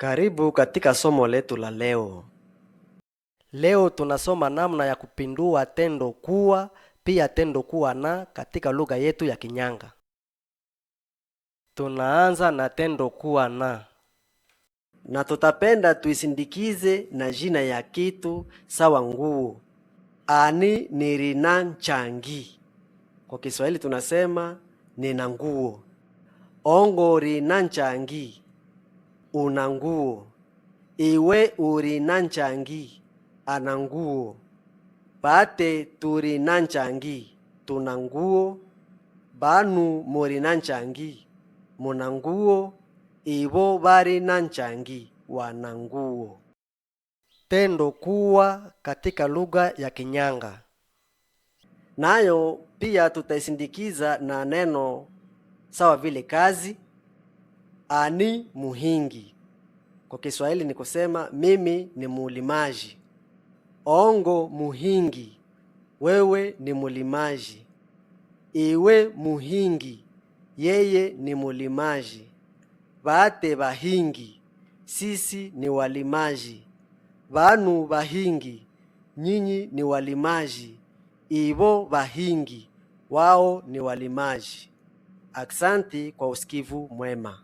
Karibu katika somo letu la leo. Leo tunasoma namna ya kupindua tendo kuwa, pia tendo kuwa na katika lugha yetu ya Kinyanga. Tunaanza na tendo kuwa na tutapenda tuisindikize na jina ya kitu sawa nguo. Ani nirinanchangi. Kwa Kiswahili tunasema nina nguo. Ongo rinanchangi. Una nguo. Iwe urinanchangi. Ana nguo. Bate turinanchangi. Tuna nguo. Banu murinanchangi. Muna nguo. Ibo barinanchangi. Wana nguo. Tendo kuwa katika lugha ya Kinyanga. Nayo pia tutaisindikiza na neno sawa vile kazi. Ani muhingi. Kwa Kiswahili ni kusema mimi ni mulimaji. Ongo muhingi. Wewe ni mulimaji. Iwe muhingi. Yeye ni mulimaji. Bate bahingi. Sisi ni walimaji. Banu bahingi. Nyinyi ni walimaji. Ibo bahingi. Wao ni walimaji. Aksanti kwa usikivu mwema.